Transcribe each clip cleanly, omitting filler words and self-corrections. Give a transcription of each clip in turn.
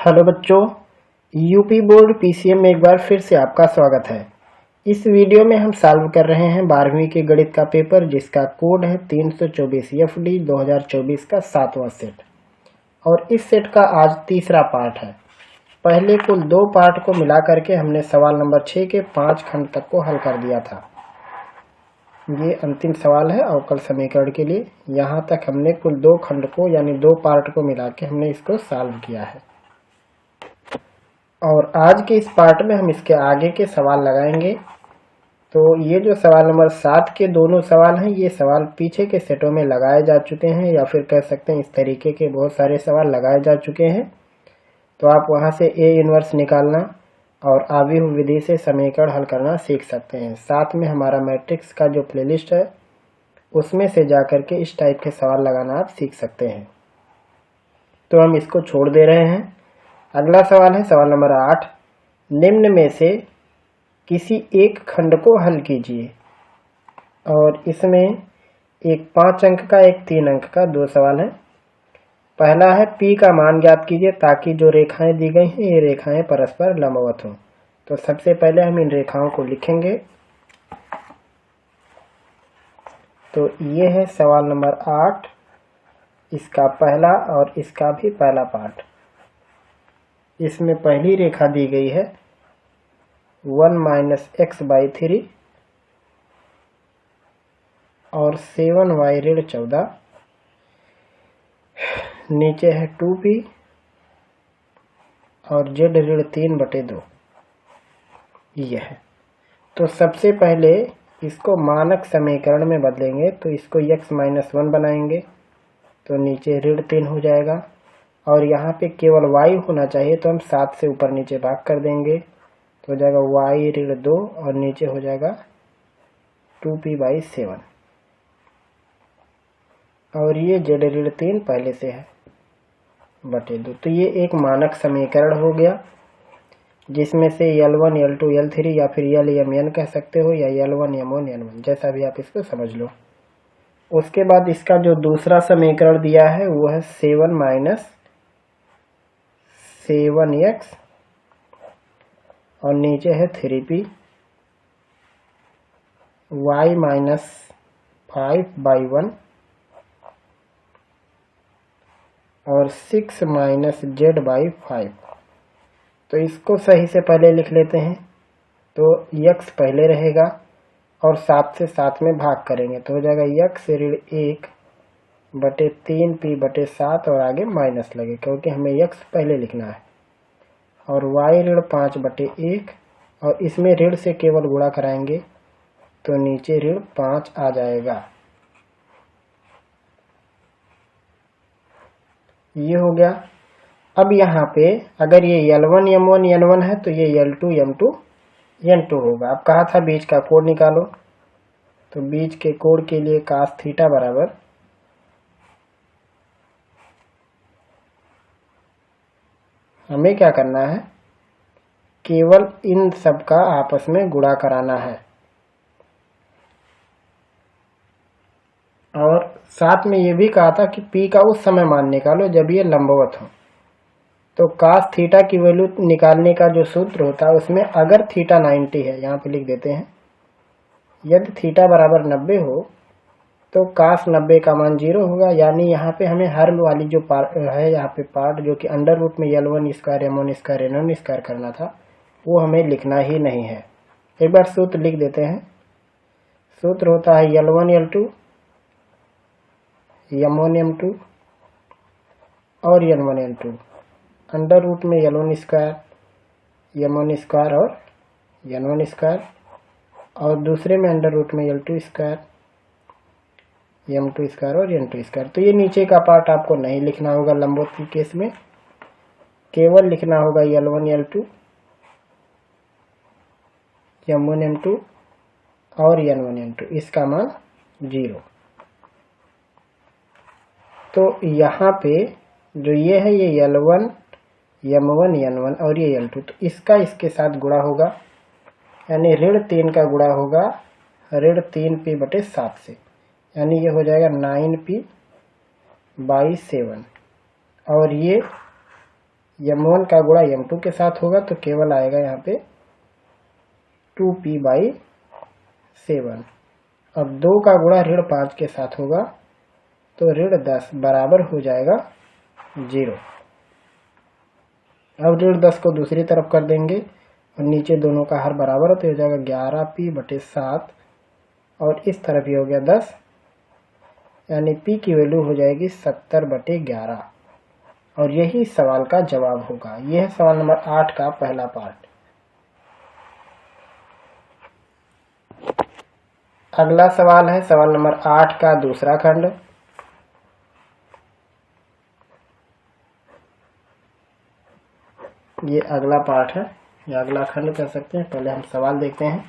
Hello बच्चों, UP board PCM में एक बार फिर से आपका स्वागत है। इस वीडियो में हम सॉल्व कर रहे हैं 12वीं के गणित का पेपर जिसका कोड है 324 FD 2024 का 7वां सेट। और इस सेट का आज तीसरा पार्ट है। पहले कुल 2 पार्ट को मिला करके हमने सवाल नंबर 6 के 5 खंड तक को हल कर दिया था। ये अंतिम सवाल है अवकल समीकरण के लिए। यहाँ तक हमने कुल 2 खंड को यानी 2 पार्ट को मिला के हमने इसको सॉल्व किया है। और आज के इस पार्ट में हम इसके आगे के सवाल लगाएंगे। तो ये जो सवाल नंबर 7 के दोनों सवाल हैं, ये सवाल पीछे के सेटों में लगाए जा चुके हैं, या फिर कह सकते हैं इस तरीके के बहुत सारे सवाल लगाए जा चुके हैं। तो आप वहां से ए इनवर्स निकालना और आव्यूह विधि से समीकरण हल करना सीख सकते हैं। साथ में हमारा मैट्रिक्स का जो प्लेलिस्ट है उसमें से जाकर के इस टाइप के सवाल लगाना आप सीख सकते हैं। तो हम इसको छोड़ दे रहे हैं। अगला सवाल है सवाल नंबर 8। निम्न में से किसी एक खंड को हल कीजिए। और इसमें एक 5 अंक का एक 3 अंक का 2 सवाल है। पहला है P का मान ज्ञात कीजिए ताकि जो रेखाएं दी गई हैं ये रेखाएं परस्पर लंबवत हों। तो सबसे पहले हम इन रेखाओं को लिखेंगे। तो ये है सवाल नंबर 8, इसका पहला और इसका भी पहला पार्ट। इसमें पहली रेखा दी गई है 1 - x/3 और 7y ऋण 14। नीचे है 2p और z ऋण 3/2। यह है। तो सबसे पहले इसको मानक समीकरण में बदलेंगे। तो इसको x-1 बनाएंगे तो नीचे ऋण 3 हो जाएगा। और यहाँ पे केवल y होना चाहिए तो हम 7 से ऊपर नीचे भाग कर देंगे तो हो जाएगा y ऋण 2 और नीचे हो जाएगा 2p/7। और ये z ऋण 3 पहले से है बटे 2। तो ये एक मानक समीकरण हो गया जिसमें से L1 L2 L3 या फिर LMN कह सकते हो या L1 M1 N1, जैसा भी आप इसको समझ लो। उसके बाद इसका जो दूसरा समीकरण दिया है वो है 7 - 7x और नीचे है 3p y - 5/1 और 6 - z/5। तो इसको सही से पहले लिख लेते हैं। तो x पहले रहेगा और 7 से 7 में भाग करेंगे तो हो जाएगा x ऋण 1 बटे 3p/7 और आगे माइनस लगे क्योंकि हमें x पहले लिखना है। और y ऋण 5/1 और इसमें ऋण से केवल गुणा कराएंगे तो नीचे ऋण 5 आ जाएगा। ये हो गया। अब यहाँ पे अगर ये L1 M1 N1 है तो ये L2 M2 N2 होगा। अब कहा था बीच का कोण निकालो। तो बीच के कोण के लिए cos थीटा बराबर हमें क्या करना है, केवल इन सब का आपस में गुणा कराना है। और साथ में ये भी कहा था कि P का उस समय मान निकालो जब ये लंबवत हो। तो cos थीटा की वैल्यू निकालने का जो सूत्र होता है उसमें अगर थीटा 90 है, यहाँ पे लिख देते हैं, यदि थीटा बराबर 90 हो तो cos 90 का मान 0 होगा। यानी यहाँ पे हमें हर वाली जो पार्ट है यहाँ पे पार्ट जो कि अंडर रूट में L1² M1² N1² करना था वो हमें लिखना ही नहीं है। एक बार सूत्र लिख देते हैं। सूत्र होता है L1 L2 M1 M2 और N1 N2 अंडर रूट में L1² M1² और N1² और दूसरे में अंडर रूट में L2² M2² और N2²। तो ये नीचे का पार्ट आपको नहीं लिखना होगा लंबवत के केस में, केवल लिखना होगा L1 L2 M1 M2 और N1 N2, इसका मान 0। तो यहाँ पे जो ये है ये L1 M1 N1 और ये L2, तो इसका इसके साथ गुणा होगा यानी ऋण 3 का गुणा होगा ऋण 3p/7 से, यानी ये हो जाएगा 9p/7 और ये m1 का गुणा m2 के साथ होगा तो केवल आएगा यहाँ पे 2p/7। अब 2 का गुणा ऋण 5 के साथ होगा तो ऋण 10 बराबर हो जाएगा 0। अब ऋण 10 को दूसरी तरफ कर देंगे और नीचे दोनों का हर बराबर तो हो जाएगा 11p/7 और इस तरफ ये हो गया 10, यानी p की वैल्यू हो जाएगी 70/11 और यही सवाल का जवाब होगा। यह है सवाल नंबर 8 का पहला पार्ट। अगला सवाल है सवाल नंबर 8 का दूसरा खंड। ये अगला पार्ट है या अगला खंड कह सकते हैं। पहले हम सवाल देखते हैं।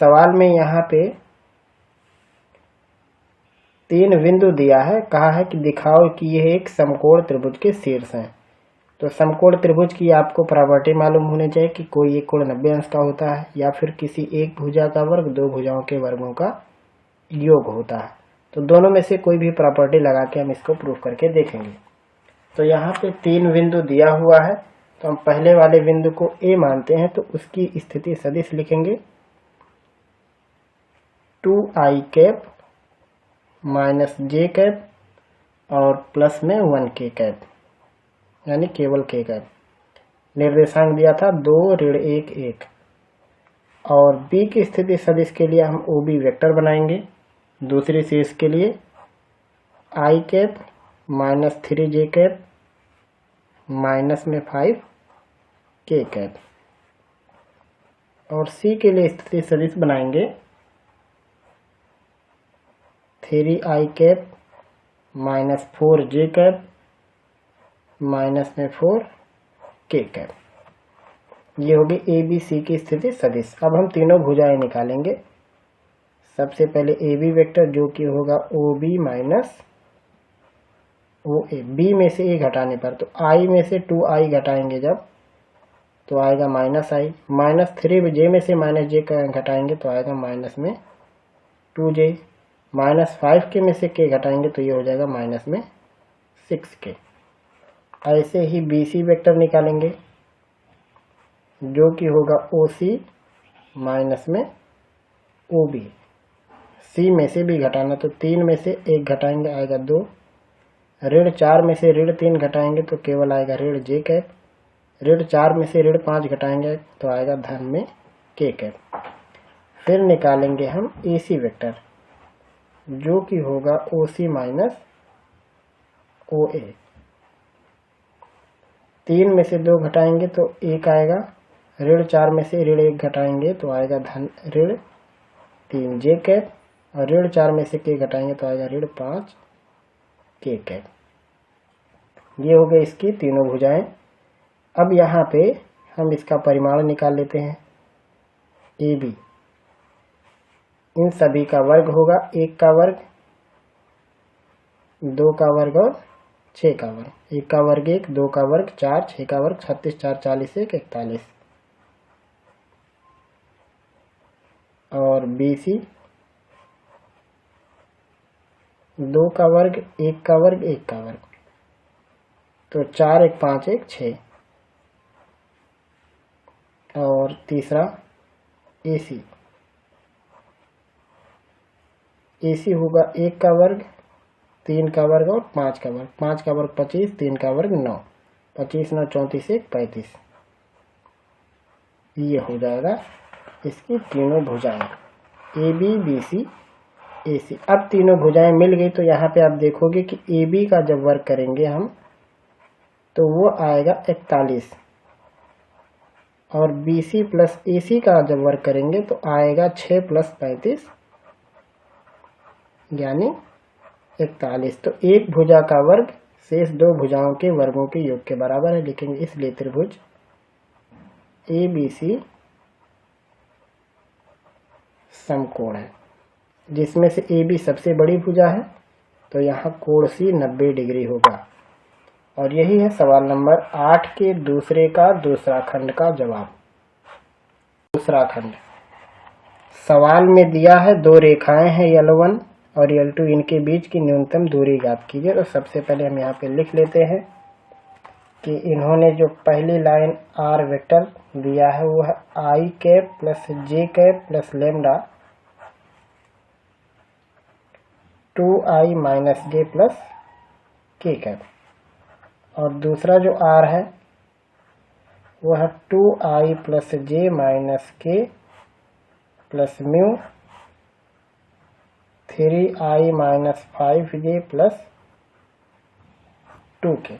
सवाल में यहाँ पे 3 बिंदु दिया है, कहा है कि दिखाओ कि यह एक समकोण त्रिभुज के शीर्ष हैं। तो समकोण त्रिभुज की आपको प्रॉपर्टी मालूम होनी चाहिए कि कोई एक कोण 90 अंश का होता है या फिर किसी एक भुजा का वर्ग 2 भुजाओं के वर्गों का योग होता है। तो दोनों में से कोई भी प्रॉपर्टी लगा के हम इसको प्रूफ करके देखेंगे। तो यहाँ पे 3 बिंदु दिया हुआ है, तो हम पहले वाले बिंदु को ए मानते हैं, तो उसकी स्थिति सदिश लिखेंगे 2i कैप माइनस जे कैप और प्लस में 1k कैप, यानी केवल k कैप। निर्देशांक दिया था 2 ऋण 1 1। और b की स्थिति सदिश के लिए हम OB वेक्टर बनाएंगे। दूसरी शीर्ष के लिए i cap minus 3j cap minus में 5k कैप। और c के लिए स्थिति सदिश बनाएंगे 3i cap minus 4j cap minus में 4k कैप। ये होगी ABC की स्थिति सदिश। अब हम तीनों भुजाएं निकालेंगे। सबसे पहले AB वेक्टर जो कि होगा OB माइनस OA। B में से A घटाने पर, तो I में से 2i घटाएंगे जब तो आएगा माइनस i, माइनस 3j में से माइनस j घटाएंगे तो आएगा माइनस में 2j, माइनस 5k में से k घटाएंगे तो ये हो जाएगा माइनस में 6k। ऐसे ही BC वेक्टर निकालेंगे जो कि होगा OC माइनस में OB। C में से भी घटाना, तो 3 में से 1 घटाएंगे आएगा 2, ऋण 4 में से ऋण 3 घटाएंगे तो केवल आएगा ऋण j कैप, ऋण 4 में से ऋण 5 घटाएंगे तो आएगा धन में k कैप। फिर निकालेंगे हम AC वेक्टर जो कि होगा OC माइनस OA। 3 में से 2 घटाएंगे तो 1 आएगा, ऋण 4 में से ऋण 1 घटाएंगे तो आएगा धन ऋण 3j कैप, और ऋण 4 में से k घटाएंगे तो आएगा ऋण 5k कैप। ये हो गए इसकी तीनों भुजाएं। अब यहाँ पे हम इसका परिमाण निकाल लेते हैं। AB इन सभी का वर्ग होगा, 1 का वर्ग, 2 का वर्ग और 6 का वर्ग। 1 का वर्ग 1, 2 का वर्ग 4, 6 का वर्ग 36, 4 40 1 41। और BC 2 का वर्ग, 1 का वर्ग 1 का वर्ग, तो 4 1 5 1 6। और तीसरा AC होगा 1 का वर्ग, 3 का वर्ग और 5 का वर्ग। 5 का वर्ग 25, 3 का वर्ग 9, 25 9 34 1 35। ये हो जाएगा इसकी तीनों भुजाएं AB BC AC। अब तीनों भुजाएं मिल गई तो यहाँ पे आप देखोगे कि AB का जब वर्ग करेंगे हम तो वो आएगा 41, और BC प्लस AC का जब वर्ग करेंगे तो आएगा 6 + 35 यानी 41। तो एक भुजा का वर्ग शेष 2 भुजाओं के वर्गों के योग के बराबर है, लिखेंगे। इसलिए त्रिभुज ABC समकोण है, जिसमें से AB सबसे बड़ी भुजा है, तो यहाँ कोण C 90 डिग्री होगा। और यही है सवाल नंबर 8 के दूसरे का दूसरा खंड का जवाब। दूसरा खंड सवाल में दिया है 2 रेखाएं हैं L1 और L2, इनके बीच की न्यूनतम दूरी ज्ञात कीजिए। तो सबसे पहले हम यहाँ पे लिख लेते हैं कि इन्होंने जो पहली लाइन आर वेक्टर दिया है वो है i cap plus j cap plus lambda 2i minus j plus k cap, और दूसरा जो आर है वो है 2i plus j minus k plus mu 3i minus 5j plus 2k।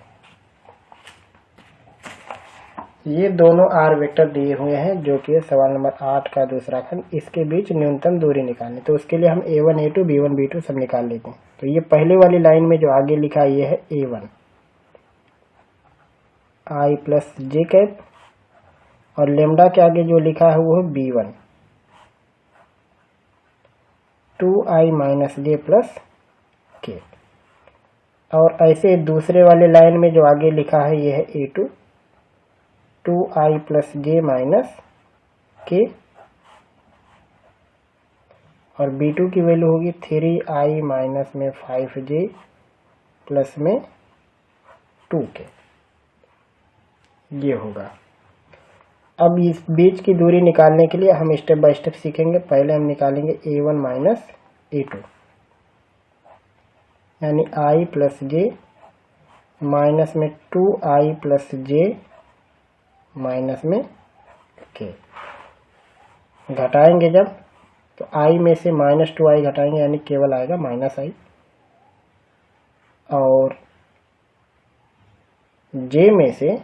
ये दोनों आर वेक्टर दिए हुए हैं जो कि सवाल नंबर 8 का दूसरा खंड। इसके बीच न्यूनतम दूरी निकालनी, तो उसके लिए हम a1 a2 b1 b2 सब निकाल लेते हैं। तो ये पहले वाली लाइन में जो आगे लिखा है ये है a1 i plus j cap, और लेमडा के आगे जो लिखा है वो है b1 2i minus j plus के। और ऐसे दूसरे वाले लाइन में जो आगे लिखा है ये है a2 2i plus j minus के, और b2 की वैल्यू होगी 3i माइनस में 5j प्लस में 2k। ये होगा। अब इस बीच की दूरी निकालने के लिए हम स्टेप बाय स्टेप सीखेंगे। पहले हम निकालेंगे a1 माइनस a2, यानी i प्लस जे माइनस में 2i प्लस जे माइनस में k। घटाएंगे जब तो i में से माइनस 2i घटाएंगे यानी केवल आएगा माइनस i, और j में से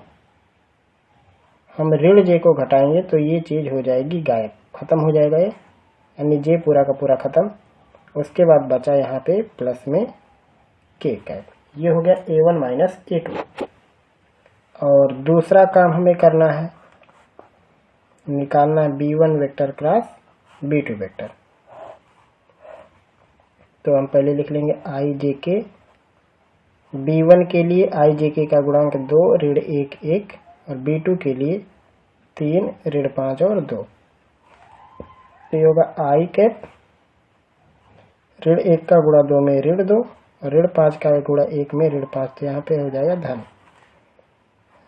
हम ऋण j को घटाएंगे तो ये चीज हो जाएगी गायब, खत्म हो जाएगा ये, यानी j पूरा का पूरा खत्म। उसके बाद बचा यहाँ पे प्लस में k कैप। ये हो गया a1 माइनस a2। और दूसरा काम हमें करना है, निकालना है b1 vector cross b2 vector. तो हम पहले लिख लेंगे i j k, b1 के लिए i j k का गुणांक 2 ऋण 1 1, और b2 के लिए 3 ऋण 5 और 2। तो ये होगा i कैप ऋण 1 का गुणा 2 में ऋण 2, और ऋण 5 का गुणा 1 में ऋण 5, तो यहाँ पे हो जाएगा धन।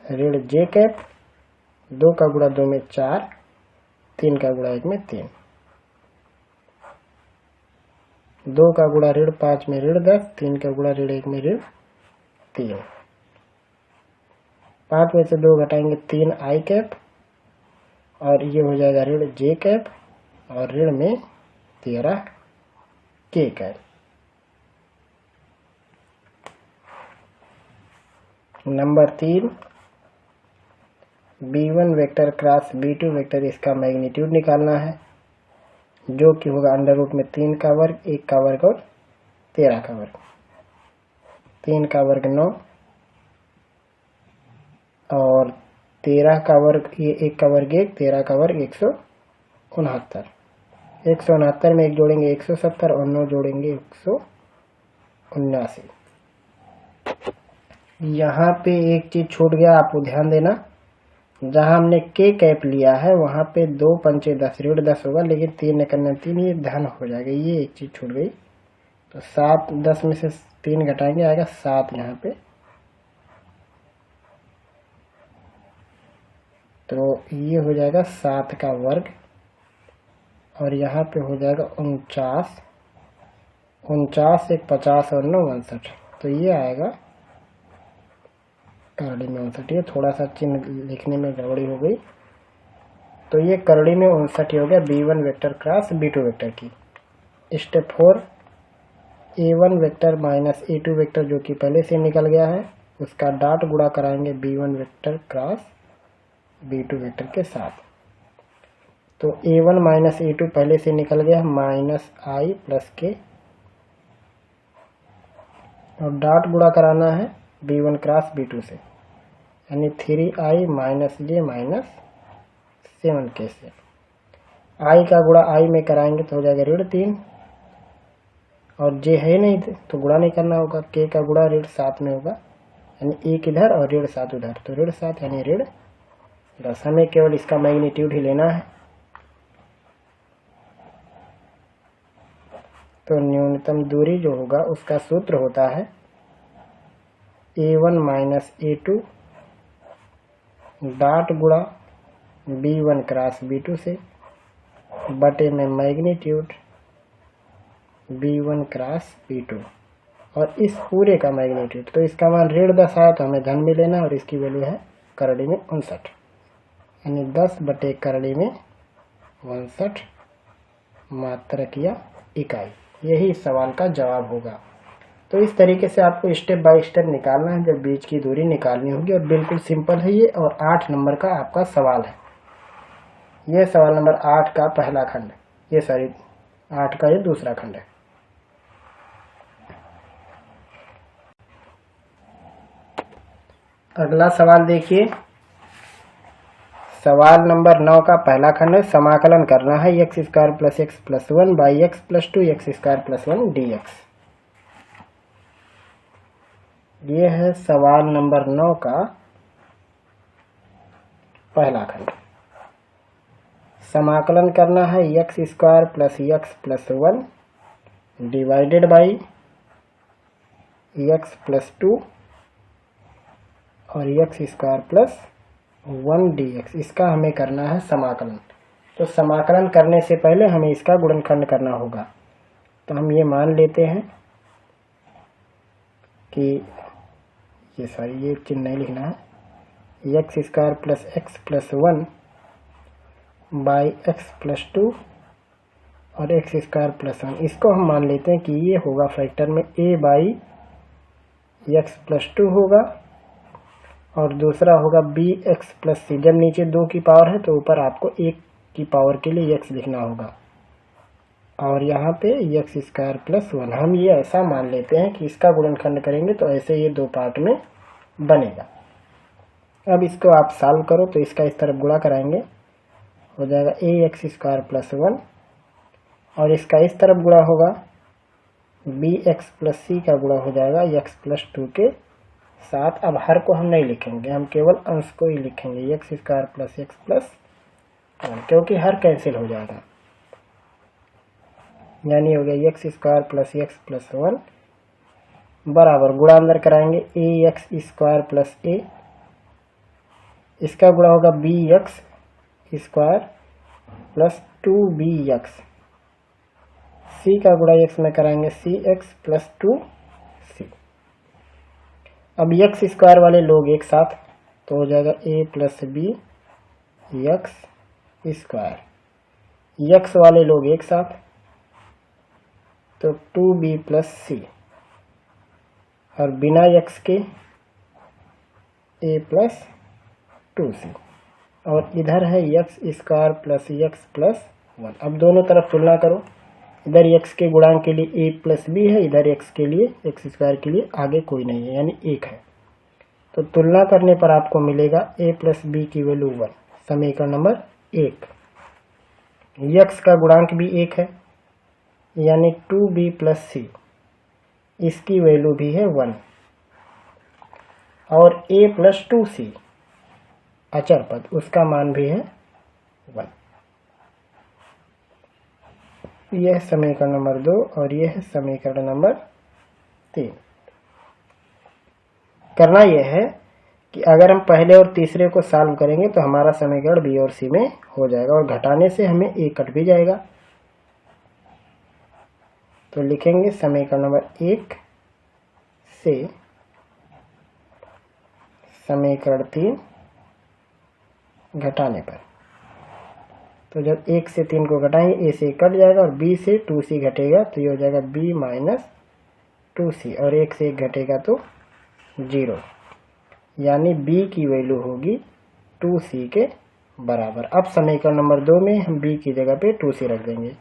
ऋण j कैप 2 का गुणा 2 में 4, 3 का गुणा 1 में 3, 2 का गुणा ऋण 5 में ऋण 10, 3 का गुणा ऋण 1 में ऋण 3। 5 में से 2 घटाएंगे 3i कैप, और ये हो जाएगा ऋण j कैप, और ऋण में 13k cap. Number 3 b1 vector cross b2 vector, इसका मैग्नीट्यूड निकालना है जो कि होगा अंडर रूट में 3 का वर्ग 1 का वर्ग और 13 का वर्ग। 3 का वर्ग 9 और 13 का वर्ग, ये 1 का वर्ग 1, 13 का वर्ग 169। 169 में 1 जोड़ेंगे 170 और 9 जोड़ेंगे 179। यहाँ पे एक चीज छूट गया, आपको ध्यान देना। जहाँ हमने के कैप लिया है वहाँ पे 2 पंचे 10 ऋण 10 होगा, लेकिन 3 करना 3, ये धन हो जाएगा। ये एक चीज छूट गई। तो 7 10 में से 3 घटाएंगे आएगा 7 यहाँ पे। तो ये हो जाएगा 7 का वर्ग, और यहाँ पे हो जाएगा 49। 49 एक 50 और 9 59। तो ये आएगा करड़ी में 59। ये थोड़ा सा चिन्ह लिखने में गड़बड़ी हो गई, तो ये करड़ी में 59 हो गया b1 vector cross b2 vector की। Step 4 a1 vector minus a2 vector जो कि पहले से निकल गया है, उसका डॉट गुणा कराएंगे b1 vector cross b2 vector के साथ। तो a1 माइनस a2 पहले से निकल गया माइनस i प्लस k, और डॉट गुणा कराना है b1 क्रॉस b2 से, यानी 3i minus j minus 7k से। i का गुणा i में कराएंगे तो हो जाएगा ऋण 3, और j है नहीं तो गुणा नहीं करना होगा। k का गुणा ऋण 7 में होगा, यानी 1 इधर और ऋण 7 उधर, तो ऋण 7 यानी ऋण 10। हमें केवल इसका मैग्नीट्यूड ही लेना है। तो न्यूनतम दूरी जो होगा उसका सूत्र होता है a1 माइनस a2 डॉट गुणा B1 क्रॉस B2 से बटे में मैग्नीट्यूड B1 क्रॉस B2 और इस पूरे का मैग्नीट्यूड। तो इसका मान 10 आया तो हमें धन में लेना और इसकी वैल्यू है करड़ी में 59, यानी 10 बटे करड़ी में 59 मात्रक या इकाई। यही इस सवाल का जवाब होगा। तो इस तरीके से आपको स्टेप बाय स्टेप निकालना है जब बीच की दूरी निकालनी होगी, और बिल्कुल सिंपल है ये। और 8 नंबर का आपका सवाल है, ये सवाल नंबर 8 का पहला खंड, ये सॉरी 8 का ये दूसरा खंड है। अगला सवाल देखिए, सवाल नंबर 9 का पहला खंड है। समाकलन करना है x² + x + 1 by x + 2 x² + 1 dx। ये है सवाल नंबर 9 का पहला खंड। समाकलन करना है x² + x + 1 divided by x + 2 और x² + 1 dx। इसका हमें करना है समाकलन। तो समाकलन करने से पहले हमें इसका गुणनखंड करना होगा। तो हम ये मान लेते हैं कि ये चिन्ह नहीं लिखना है, x² + x + 1 बाई x + 2 और x² + 1। इसको हम मान लेते हैं कि ये होगा फैक्टर में a बाई x + 2 होगा और दूसरा होगा bx + c। जब नीचे 2 की पावर है तो ऊपर आपको 1 की पावर के लिए x लिखना होगा और यहाँ पे x² + 1। हम ये ऐसा मान लेते हैं कि इसका गुणनखंड करेंगे तो ऐसे ये 2 पार्ट में बनेगा। अब इसको आप सॉल्व करो तो इसका इस तरफ गुणा कराएंगे, हो जाएगा ax² + 1 और इसका इस तरफ गुणा होगा bx + c का गुणा हो जाएगा x + 2 के साथ। अब हर को हम नहीं लिखेंगे, हम केवल अंश को ही लिखेंगे x² + x + 1, क्योंकि हर कैंसिल हो जाएगा। यानी हो गया x² + x + 1 बराबर, गुणा अंदर कराएंगे ax² + a, इसका गुणा होगा bx² + 2bx, c का गुणा x में कराएंगे cx + 2c। अब x² वाले लोग एक साथ तो हो जाएगा a + b x², x वाले लोग एक साथ तो 2b + c और बिना x के a + 2c और इधर है x² + x + 1। अब दोनों तरफ तुलना करो, इधर x के गुणांक के लिए a + b है, इधर x के लिए x² के लिए आगे कोई नहीं है यानी 1 है। तो तुलना करने पर आपको मिलेगा a + b की वैल्यू 1, समीकरण नंबर 1। x का गुणांक भी 1 है यानी 2b + c, इसकी वैल्यू भी है 1 और a + 2c अचर पद, उसका मान भी है 1। यह है समीकरण नंबर 2 और यह है समीकरण नंबर 3। करना यह है कि अगर हम पहले और तीसरे को सॉल्व करेंगे तो हमारा समीकरण बी और सी में हो जाएगा और घटाने से हमें ए कट भी जाएगा। तो लिखेंगे समीकरण नंबर 1 से समीकरण 3 घटाने पर, तो जब 1 से 3 को घटाएंगे a से कट जाएगा और b से 2c घटेगा तो ये हो जाएगा b - 2c और 1 से 1 घटेगा तो 0, यानी b की वैल्यू होगी 2c के बराबर। अब समीकरण नंबर 2 में हम b की जगह पे 2c रख देंगे।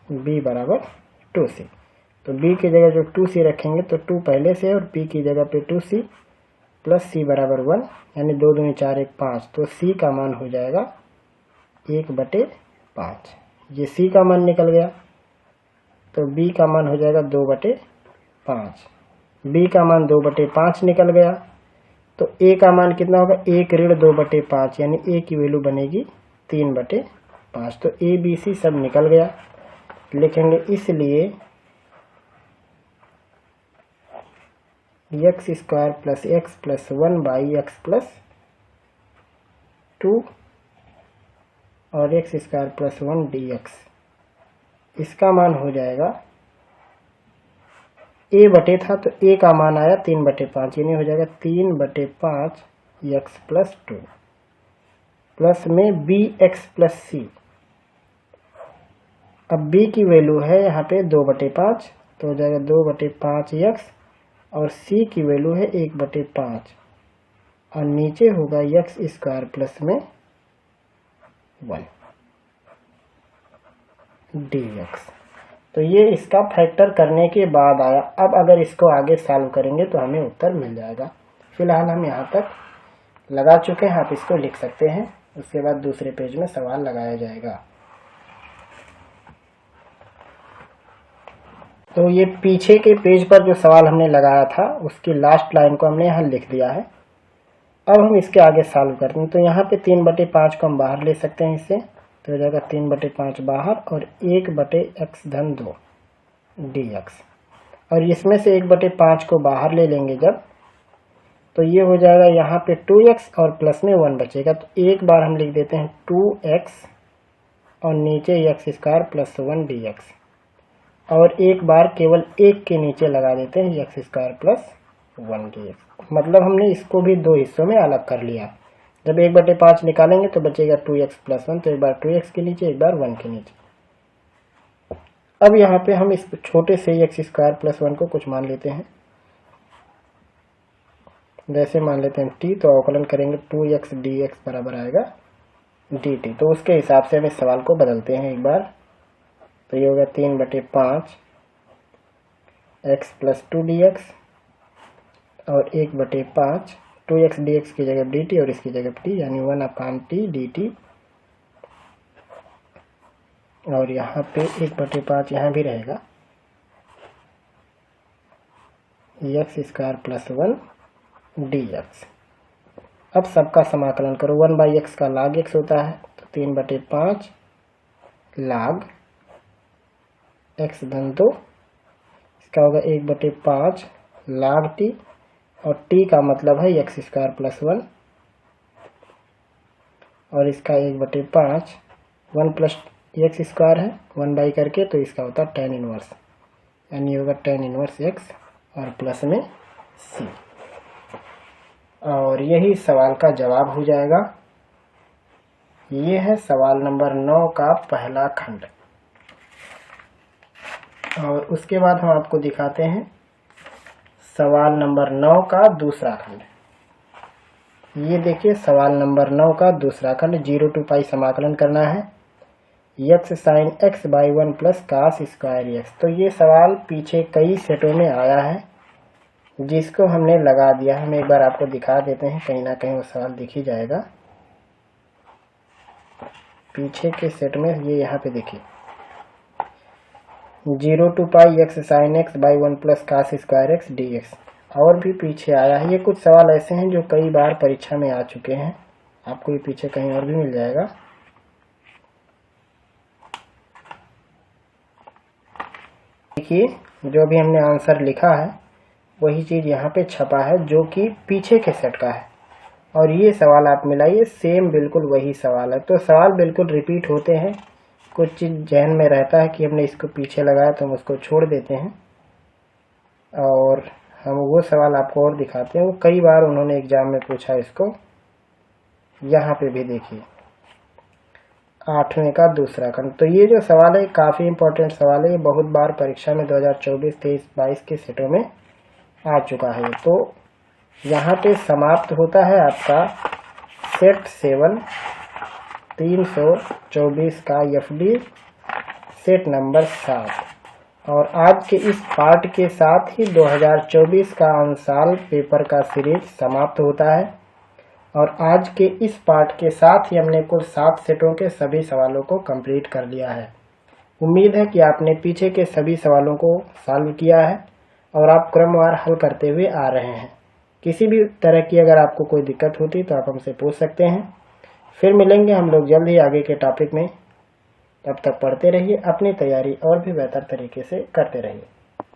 b बराबर 2c, तो b की जगह जो 2c रखेंगे तो 2 पहले से और p की जगह पे 2c प्लस c बराबर 1, यानी 2 दूनी 4 1 5, तो c का मान हो जाएगा 1/5। ये c का मान निकल गया तो b का मान हो जाएगा 2/5। b का मान 2/5 निकल गया तो a का मान कितना होगा 1 ऋण 2/5, यानी a की वैल्यू बनेगी 3/5। तो a b c सब निकल गया, लिखेंगे इसलिए x square plus x plus 1 by x plus 2 और x square plus 1 D x. इसका मान हो जाएगा ए बटे था तो ए का मान आया 3/5, यानी हो जाएगा 3/5 एक्स प्लस 2 प्लस में बी एक्स प्लस सी। अब b की वैल्यू है यहाँ पे 2/5 तो हो जाएगा 2/5 एक्स और c की वैल्यू है 1/5 और नीचे होगा एक्स स्क्वायर प्लस में 1 dx। तो ये इसका फैक्टर करने के बाद आया। अब अगर इसको आगे सॉल्व करेंगे तो हमें उत्तर मिल जाएगा। फिलहाल हम यहाँ तक लगा चुके हैं, आप इसको लिख सकते हैं, उसके बाद दूसरे पेज में सवाल लगाया जाएगा। तो ये पीछे के पेज पर जो सवाल हमने लगाया था उसकी लास्ट लाइन को हमने यहाँ लिख दिया है। अब हम इसके आगे सॉल्व करते हैं। तो यहाँ पे 3/5 को हम बाहर ले सकते हैं इससे, तो हो जाएगा 3/5 बाहर और 1/x-2 dx। और इसमें से 1/5 को बाहर ले लेंगे जब, तो ये हो जाएगा यहाँ पे 2x और प्लस में 1 बचेगा। तो एक बार हम लिख देते हैं 2x और नीचे एक्स स्क्वायर प्लस 1 dx और एक बार केवल एक के नीचे लगा देते हैं एक्स स्क्वायर प्लस 1 dx। मतलब हमने इसको भी दो हिस्सों में अलग कर लिया। जब 1/5 निकालेंगे तो बचेगा 2x प्लस 1, तो एक बार 2x के नीचे एक बार 1 के नीचे। अब यहाँ पे हम इस छोटे से एक्स स्क्वायर प्लस 1 को कुछ मान लेते हैं, जैसे मान लेते हैं t, तो अवकलन करेंगे 2x dx बराबर आएगा dt। तो उसके हिसाब से हम इस सवाल को बदलते हैं एक बार। तो ये होगा 3/5 x प्लस 2 dx और 1/5 2x dx की जगह dt और इसकी जगह t, यानी 1/t dt। और यहाँ पे 1/5 यहाँ भी रहेगा, एक्स स्क्वायर प्लस 1 dx। अब सबका समाकलन करो। 1/x का log x होता है, तो 3/5 log x-2, इसका होगा 1/5 log t और t का मतलब है एक्स स्क्वायर प्लस 1 और इसका 1/5 1 प्लस एक्स स्क्वायर है 1 बाई करके, तो इसका होता है tan इनवर्स, यानी होगा tan इनवर्स x और प्लस में c। और यही सवाल का जवाब हो जाएगा। ये है सवाल नंबर 9 का पहला खंड। और उसके बाद हम आपको दिखाते हैं सवाल नंबर 9 का दूसरा खंड। ये देखिए सवाल नंबर 9 का दूसरा खंड, 0 to पाई समाकलन करना है x sine x by 1 plus cos square x। तो ये सवाल पीछे कई सेटों में आया है जिसको हमने लगा दिया है। हम एक बार आपको दिखा देते हैं, कहीं ना कहीं वो सवाल दिख ही जाएगा। पीछे के सेट में ये यहाँ पे देखिए 0 to pi x sine x by 1 plus cos square x dx। और भी पीछे आया है। ये कुछ सवाल ऐसे हैं जो कई बार परीक्षा में आ चुके हैं, आपको ये पीछे कहीं और भी मिल जाएगा। देखिए जो भी हमने आंसर लिखा है वही चीज़ यहाँ पे छपा है जो कि पीछे के सेट का है। और ये सवाल आप मिलाइए, सेम बिल्कुल वही सवाल है। तो सवाल बिल्कुल रिपीट होते हैं, कुछ चीज़ जहन में रहता है कि हमने इसको पीछे लगाया तो हम उसको छोड़ देते हैं। और हम वो सवाल आपको और दिखाते हैं, वो कई बार उन्होंने एग्जाम में पूछा इसको। यहाँ पे भी देखिए 8वें का दूसरा खंड। तो ये जो सवाल है काफ़ी इंपॉर्टेंट सवाल है, ये बहुत बार परीक्षा में 2024, 23, 22 के सेटों में आ चुका है। तो यहाँ पे समाप्त होता है आपका सेट 7 324 का FD सेट नंबर 7। और आज के इस पार्ट के साथ ही 2024 का अंशाल पेपर का सीरीज समाप्त होता है। और आज के इस पार्ट के साथ ही हमने कुल 7 सेटों के सभी सवालों को कंप्लीट कर लिया है। उम्मीद है कि आपने पीछे के सभी सवालों को सॉल्व किया है और आप क्रमवार हल करते हुए आ रहे हैं। किसी भी तरह की अगर आपको कोई दिक्कत होती तो आप हमसे पूछ सकते हैं। फिर मिलेंगे हम लोग जल्द ही आगे के टॉपिक में। तब तक पढ़ते रहिए, अपनी तैयारी और भी बेहतर तरीके से करते रहिए।